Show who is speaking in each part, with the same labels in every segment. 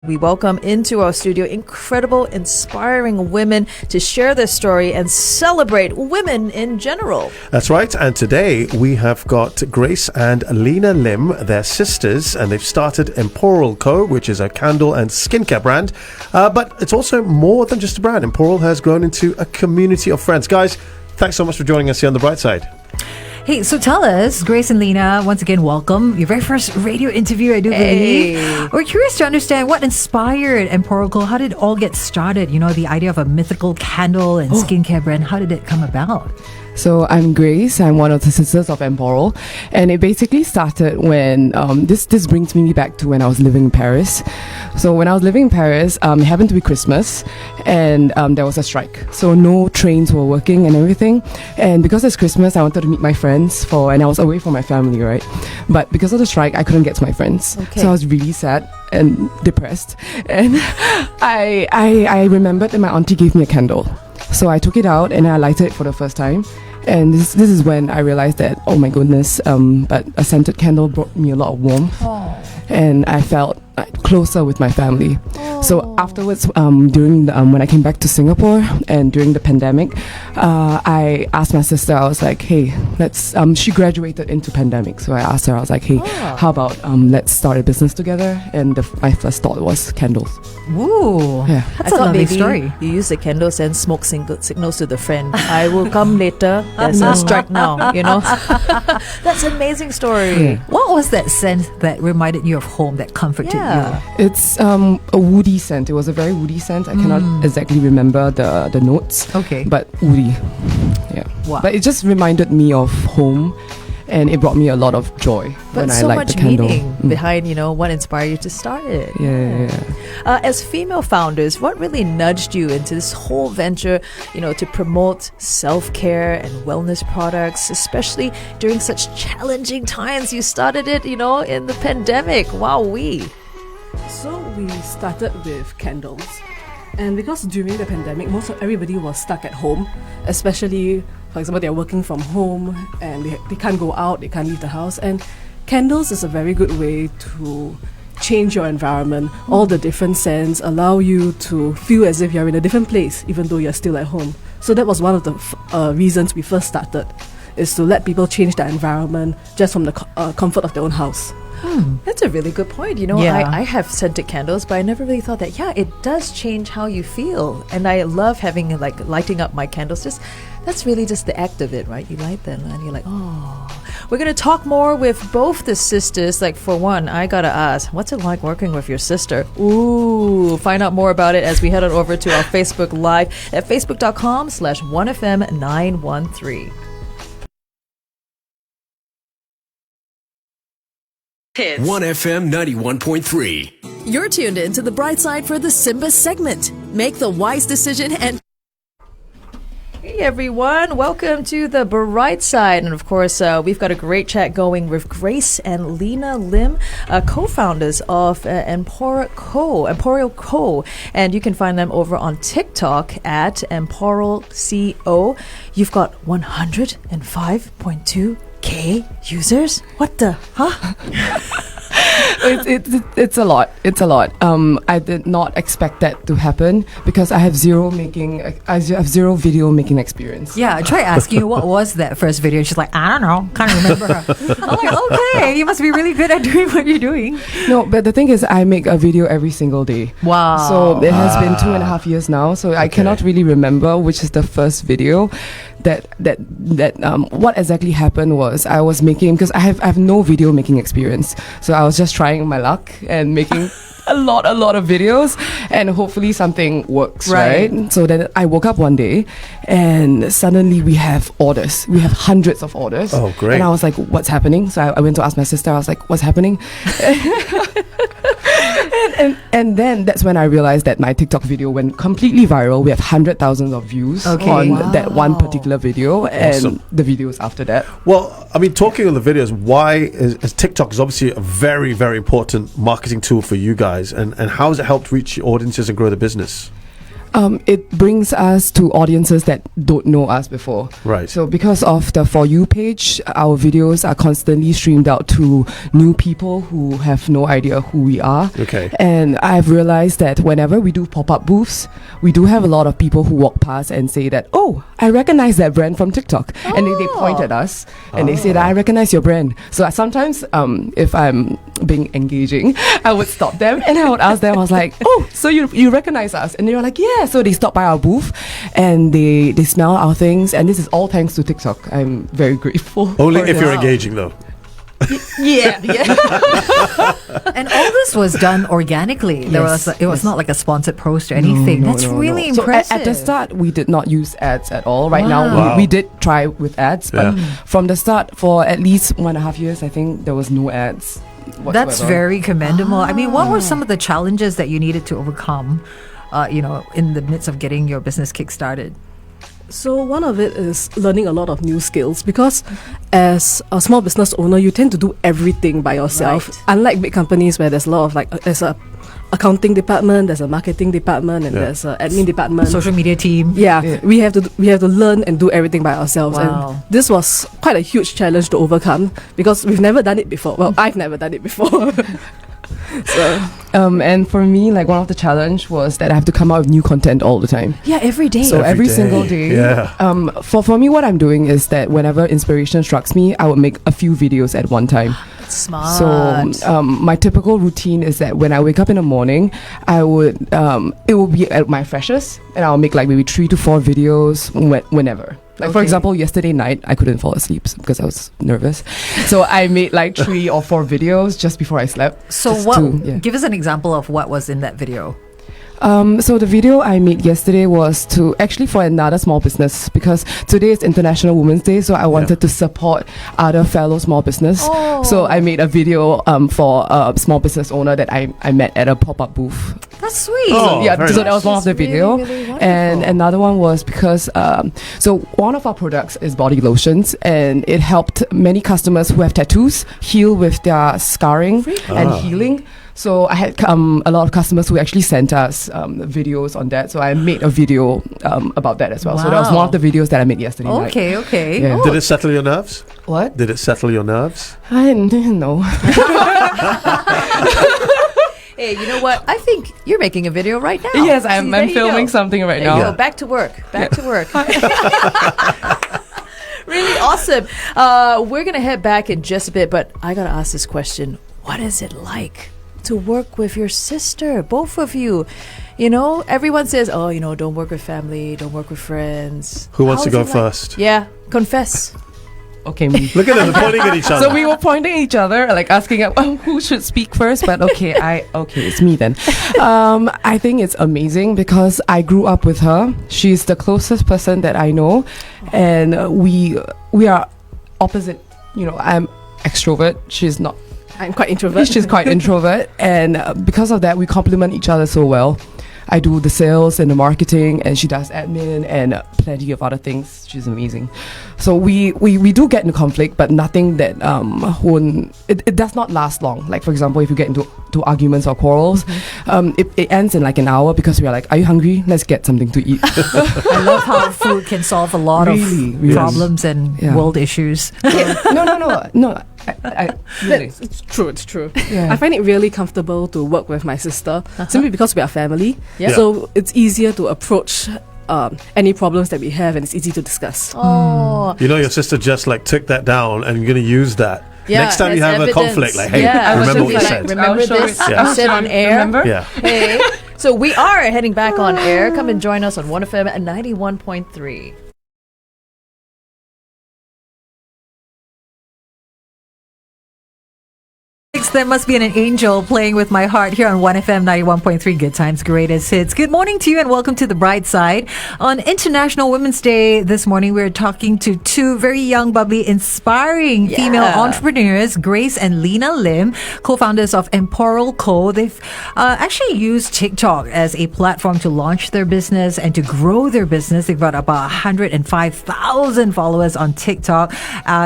Speaker 1: we welcome into our studio incredible, inspiring women to share their story and celebrate women in general.
Speaker 2: That's right. And today we have got Grace and Lena Lim. They're sisters, and they've started Emporal Co, which is a candle and skincare brand. But it's also more than just a brand. Emporal has grown into a community of friends. Guys, thanks so much for joining us here on The Brightside.
Speaker 3: Hey, so tell us, Grace and Lena, once again, welcome. Your very first radio interview, I do believe. We're curious to understand what inspired Emporal Co. How did it all get started? You know, the idea of a mythical candle and skincare brand. How did it come about?
Speaker 4: So I'm Grace. I'm one of the sisters of Emporal, and it basically started when this brings me back to when I was living in Paris. So when I was living in Paris, it happened to be Christmas, and there was a strike. So no trains were working and everything. And because it's Christmas, I wanted to meet my friends and I was away from my family, right? But because of the strike, I couldn't get to my friends. Okay. So I was really sad and depressed. And I remembered that my auntie gave me a candle. So I took it out and I lighted it for the first time. And this is when I realized that, oh my goodness, but a scented candle brought me a lot of warmth. And I felt closer with my family. So afterwards, during when I came back to Singapore and during the pandemic, I asked my sister, I was like, hey, let's, she graduated into pandemic. So I asked her, I was like, hey, how about let's start a business together? And my first thought was candles.
Speaker 3: Ooh,
Speaker 4: yeah.
Speaker 3: That's a lovely story.
Speaker 1: You use the candles and smoke signals to the friend. I will come later. There's a strike now, you know. That's an amazing story.
Speaker 4: Yeah.
Speaker 3: What was that scent that reminded you of home, that comforted you?
Speaker 4: It's a woody scent. It was a very woody scent. I cannot exactly remember the notes.
Speaker 3: Okay.
Speaker 4: But woody. Yeah.
Speaker 3: Wow.
Speaker 4: But it just reminded me of home, and it brought me a lot of joy when I light the candle.
Speaker 1: But so much meaning behind, you know, what inspired you to start it.
Speaker 4: Yeah.
Speaker 1: As female founders, what really nudged you into this whole venture, you know, to promote self-care and wellness products, especially during such challenging times? You started it, you know, in the pandemic. Wowee.
Speaker 5: So we started with candles, and because during the pandemic everybody was stuck at home, especially, for example, they're working from home and they can't go out, they can't leave the house, and candles is a very good way to change your environment. All the different scents allow you to feel as if you're in a different place even though you're still at home. So that was one of the reasons we first started, is to let people change their environment just from the comfort of their own house.
Speaker 1: That's a really good point. You know, I have scented candles, but I never really thought that, it does change how you feel. And I love having, like, lighting up my candles. That's really just the act of it, right? You light them and you're like, oh. We're going to talk more with both the sisters. Like, for one, I got to ask, what's it like working with your sister? Ooh, find out more about it as we head on over to our Facebook Live at facebook.com/1FM913.
Speaker 6: Hits. 1FM 91.3.
Speaker 7: You're tuned in to the Brightside for the Simba segment. Make the wise decision and...
Speaker 1: Hey everyone, welcome to the Brightside, and of course we've got a great chat going with Grace and Lena Lim, co-founders of Emporal Co, and you can find them over on TikTok at Emporal Co. You've got 105.2K users. What the? Huh?
Speaker 4: It's a lot. It's a lot. I did not expect that to happen because I have zero video making experience.
Speaker 3: Yeah, I tried asking you what was that first video. She's like, I don't know, can't remember. I'm like, okay, you must be really good at doing what you're doing.
Speaker 4: No, but the thing is, I make a video every single day.
Speaker 3: Wow.
Speaker 4: So it has been 2.5 years now. So I cannot really remember which is the first video. What exactly happened was I was making, because I have no video making experience, so I was just trying my luck and making a lot of videos, and hopefully something works, right? So then I woke up one day and suddenly we have orders. We have hundreds of orders.
Speaker 2: Oh, great.
Speaker 4: And I was like, what's happening? So I went to ask my sister. I was like, what's happening? And then that's when I realized that my TikTok video went completely viral. We have 100,000 of views on that one particular video, and the videos after that.
Speaker 2: Well, I mean, talking on the videos, why is TikTok is obviously a very, very important marketing tool for you guys, and how has it helped reach your audiences and grow the business?
Speaker 4: It brings us to audiences that don't know us before.
Speaker 2: Right.
Speaker 4: So because of the For You page, our videos are constantly streamed out to new people who have no idea who we are.
Speaker 2: Okay.
Speaker 4: And I've realized that whenever we do pop-up booths, we do have a lot of people who walk past and say that, oh, I recognize that brand from TikTok. And they point at us and they say that I recognize your brand. So sometimes if I'm being engaging, I would stop them and I would ask them, I was like, oh, so you recognize us? And they were like, yeah. So they stop by our booth and they smell our things. And this is all thanks to TikTok. I'm very grateful.
Speaker 2: Only
Speaker 4: for
Speaker 2: if
Speaker 4: it.
Speaker 2: you're engaging, though.
Speaker 3: Yeah. And all this was done organically. It was not like a sponsored post or anything. That's really impressive.
Speaker 4: So at the start, we did not use ads at all. Right now,
Speaker 2: Wow.
Speaker 4: we did try with ads, but from the start, for at least 1.5 years, I think there was no ads whatsoever.
Speaker 3: That's very commendable. I mean, what were some of the challenges that you needed to overcome, in the midst of getting your business kick-started?
Speaker 5: So one of it is learning a lot of new skills, because as a small business owner, you tend to do everything by yourself.
Speaker 1: Right.
Speaker 5: Unlike big companies where there's a lot of there's a accounting department, there's a marketing department, and there's an admin department,
Speaker 3: Social media team.
Speaker 5: Yeah, we have to learn and do everything by ourselves.
Speaker 3: Wow.
Speaker 5: And this was quite a huge challenge to overcome because we've never done it before. Well, I've never done it before. So
Speaker 4: and for me, like, one of the challenge was that I have to come out with new content all the time.
Speaker 1: Yeah, every day.
Speaker 4: So every
Speaker 2: day.
Speaker 4: single day.
Speaker 2: Yeah.
Speaker 4: For me, what I'm doing is that whenever inspiration strikes me, I would make a few videos at one time.
Speaker 1: Smart.
Speaker 4: So my typical routine is that when I wake up in the morning, I would it will be at my freshest, and I'll make like maybe 3 to 4 videos whenever. Like, for example, yesterday night, I couldn't fall asleep because I was nervous. So I made like 3 or 4 videos just before I slept.
Speaker 3: So give us an example of what was in that video.
Speaker 4: So the video I made yesterday was to actually for another small business, because today is International Women's Day, so I wanted to support other fellow small business. So I made a video for a small business owner that I met at a pop-up booth.
Speaker 3: That's sweet.
Speaker 2: Oh,
Speaker 4: So that was one of the video.
Speaker 1: Really
Speaker 4: And another one was because so one of our products is body lotions, and it helped many customers who have tattoos heal with their scarring and healing. So I had a lot of customers who actually sent us videos on that. So I made a video about that as well. So that was one of the videos that I made yesterday night.
Speaker 3: Okay.
Speaker 4: Yeah.
Speaker 2: Did it settle your nerves?
Speaker 4: What?
Speaker 2: Did it settle your nerves?
Speaker 4: I didn't know.
Speaker 1: Hey, you know what? I think you're making a video right now.
Speaker 4: Yes, I'm
Speaker 1: There you
Speaker 4: filming
Speaker 1: go.
Speaker 4: something right
Speaker 1: There you
Speaker 4: now.
Speaker 1: go. Back to work. Back to work. Really awesome. We're going to head back in just a bit, but I got to ask this question. What is it like to work with your sister, both of you? You know, everyone says, oh, you know, don't work with family, don't work with friends.
Speaker 2: Who wants to
Speaker 1: How's
Speaker 2: go
Speaker 1: it like?
Speaker 2: first?
Speaker 1: Yeah, confess.
Speaker 4: Okay, me.
Speaker 2: Look at them pointing at each other.
Speaker 4: So we were pointing at each other, like asking who should speak first. But okay, it's me then. I think it's amazing because I grew up with her. She's the closest person that I know, and we are opposite. You know, I'm extrovert. She's not.
Speaker 5: I'm quite introvert.
Speaker 4: She's quite introvert, and because of that, we complement each other so well. I do the sales and the marketing, and she does admin and plenty of other things. She's amazing. So we do get into conflict, but nothing that it does not last long. Like, for example, if you get into arguments or quarrels, it ends in like an hour because we are like, are you hungry? Let's get something to eat.
Speaker 3: I love how food can solve a lot
Speaker 4: Really,
Speaker 3: of
Speaker 4: yes.
Speaker 3: problems and world issues.
Speaker 4: No. I really.
Speaker 5: It's true.
Speaker 4: Yeah.
Speaker 5: I find it really comfortable to work with my sister simply because we are family.
Speaker 1: Yeah.
Speaker 5: So it's easier to approach any problems that we have, and it's easy to discuss.
Speaker 1: Oh.
Speaker 2: You know, your sister just like took that down and you're going to use that.
Speaker 1: Yeah,
Speaker 2: Next time
Speaker 1: as
Speaker 2: you have
Speaker 1: evidence.
Speaker 2: a conflict, like, hey,
Speaker 1: Yeah, I was
Speaker 2: remember what you
Speaker 1: just
Speaker 2: said.
Speaker 1: like, remember this?
Speaker 2: Yeah.
Speaker 1: You said on air.
Speaker 4: Remember?
Speaker 2: Yeah.
Speaker 1: Hey. So we are heading back on air. Come and join us on 1FM at 91.3.
Speaker 3: There must be an angel playing with my heart here on 1FM 91.3 Good Times, Greatest Hits. Good morning to you and welcome to the Brightside. On International Women's Day this morning, we're talking to two very young, bubbly, inspiring female entrepreneurs, Grace and Lena Lim, co-founders of Emporal Co. They've actually used TikTok as a platform to launch their business and to grow their business. They've got about 105,000 followers on TikTok.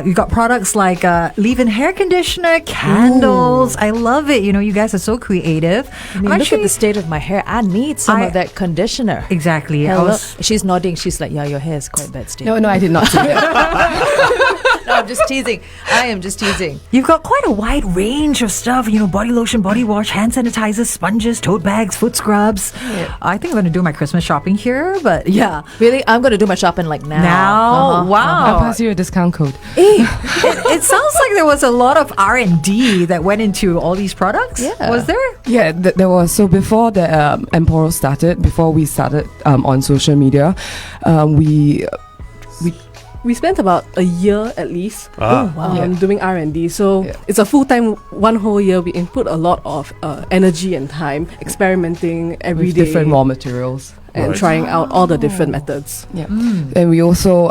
Speaker 3: You've got products like leave-in hair conditioner, candles, candles. I love it. You guys are so creative.
Speaker 1: I mean, look at the state of my hair. I need some of that conditioner.
Speaker 3: Exactly.
Speaker 1: Hello. She's nodding. She's like, yeah, your hair is quite bad state.
Speaker 4: No, I did not say that.
Speaker 1: No, I'm just teasing. I am just teasing.
Speaker 3: You've got quite a wide range of stuff. Body lotion, body wash, hand sanitizers, sponges, tote bags, foot scrubs.
Speaker 1: Yeah.
Speaker 3: I think I'm going to do my Christmas shopping here, but yeah.
Speaker 1: Really? I'm going to do my shopping like now.
Speaker 3: Wow.
Speaker 4: I'll pass you a discount code.
Speaker 3: It sounds like there was a lot of R&D that went into all these products.
Speaker 1: Yeah.
Speaker 3: Was there?
Speaker 4: Yeah, there was. So before the Emporal started, before we started on social media,
Speaker 5: We spent about a year at least doing R&D. So
Speaker 4: Yeah.
Speaker 5: it's a full-time, one whole year. We input a lot of energy and time experimenting every
Speaker 4: with
Speaker 5: day
Speaker 4: different raw materials.
Speaker 5: and trying out all the different methods.
Speaker 4: Yeah. And we also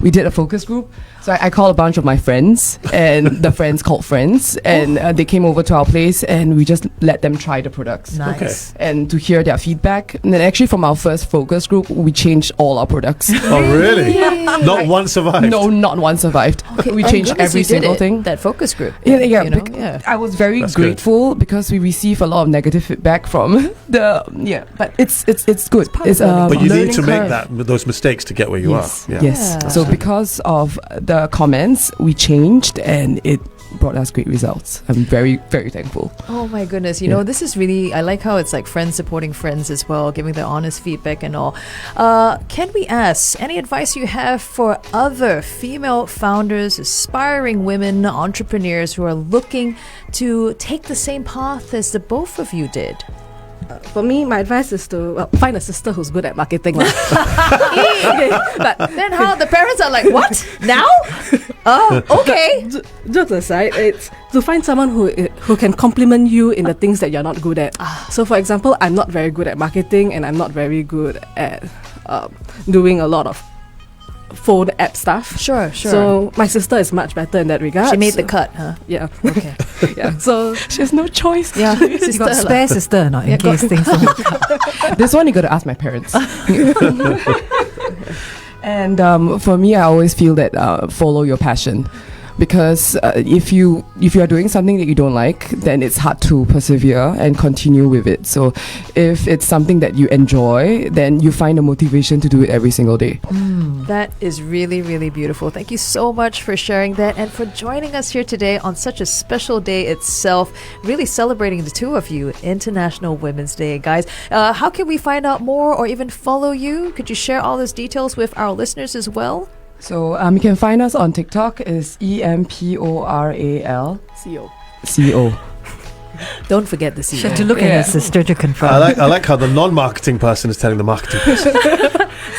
Speaker 4: we did a focus group. So I called a bunch of my friends, and the friends called friends, and they came over to our place, and we just let them try the products.
Speaker 3: Nice.
Speaker 4: And to hear their feedback. And then actually from our first focus group, we changed all our products.
Speaker 2: Oh, really? Not one survived?
Speaker 4: No, not one survived. We
Speaker 1: Thank
Speaker 4: changed
Speaker 1: goodness
Speaker 4: every
Speaker 1: you did
Speaker 4: single
Speaker 1: it,
Speaker 4: thing.
Speaker 1: That focus group.
Speaker 4: Yeah. I was very
Speaker 2: That's good.
Speaker 4: grateful because we received a lot of negative feedback from but it's good. It's
Speaker 2: But you need
Speaker 4: learning
Speaker 2: to make
Speaker 4: curve.
Speaker 2: those mistakes to get where you
Speaker 4: Yes.
Speaker 2: are. Yeah.
Speaker 4: Yes.
Speaker 1: Yeah.
Speaker 4: So because of the comments, we changed and it brought us great results. I'm very, very thankful.
Speaker 1: Oh my goodness. This is really, I like how it's like friends supporting friends as well, giving their honest feedback and all. Can we ask any advice you have for other female founders, aspiring women, entrepreneurs who are looking to take the same path as the both of you did?
Speaker 5: For me, my advice is to find a sister who's good at marketing. But
Speaker 1: Then how the parents are like, what? Now? Oh, okay.
Speaker 5: Jokes aside, it's to find someone who can complement you in the things that you're not good at. So, for example, I'm not very good at marketing, and I'm not very good at doing a lot of phone app stuff.
Speaker 1: Sure.
Speaker 5: So my sister is much better in that regard.
Speaker 1: She made the cut, huh?
Speaker 5: Yeah.
Speaker 1: Okay.
Speaker 5: Yeah. So
Speaker 4: She has no choice.
Speaker 1: Yeah.
Speaker 3: You got spare sister or not in case things don't work out?
Speaker 4: This one you got to ask my parents. And for me, I always feel that follow your passion. Because if you are doing something that you don't like, then it's hard to persevere and continue with it. So if it's something that you enjoy, then you find a motivation to do it every single day.
Speaker 1: That is really, really beautiful. Thank you so much for sharing that and for joining us here today on such a special day itself, really celebrating the two of you, International Women's Day. Guys, how can we find out more or even follow you? Could you share all those details with our listeners as well?
Speaker 4: So you can find us on TikTok is EMPORAL
Speaker 5: CO.
Speaker 1: Don't forget the
Speaker 3: She had
Speaker 1: CEO.
Speaker 3: to look at her sister to confirm.
Speaker 2: I like how the non-marketing person is telling the marketing person.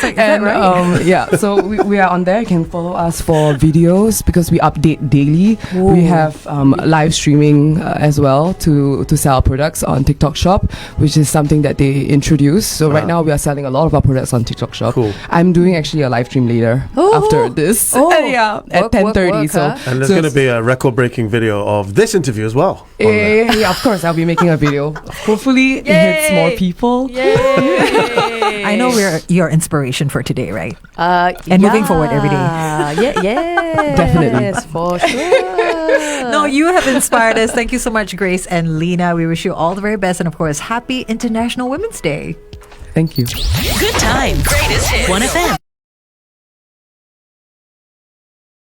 Speaker 4: And so we are on there. You can follow us for videos because we update daily.
Speaker 1: Whoa.
Speaker 4: We have live streaming as well to sell our products on TikTok Shop, which is something that they introduced. So right now we are selling a lot of our products on TikTok Shop.
Speaker 2: Cool.
Speaker 4: I'm doing actually a live stream later after this.
Speaker 1: Oh.
Speaker 4: At 10:30.
Speaker 1: Work, huh?
Speaker 2: And there's
Speaker 4: so
Speaker 2: going to be a record-breaking video of this interview as well. on there.
Speaker 4: yeah, of course, I'll be making a video. Hopefully, it hits more people.
Speaker 1: Yay!
Speaker 3: I know we're your inspiration for today, right?
Speaker 1: And
Speaker 3: moving forward every day.
Speaker 1: Yeah.
Speaker 4: Definitely.
Speaker 1: Yes, for sure.
Speaker 3: No, you have inspired us. Thank you so much, Grace and Lena. We wish you all the very best. And of course, happy International Women's Day.
Speaker 4: Thank you.
Speaker 7: Good time. Greatest hits. 1FM.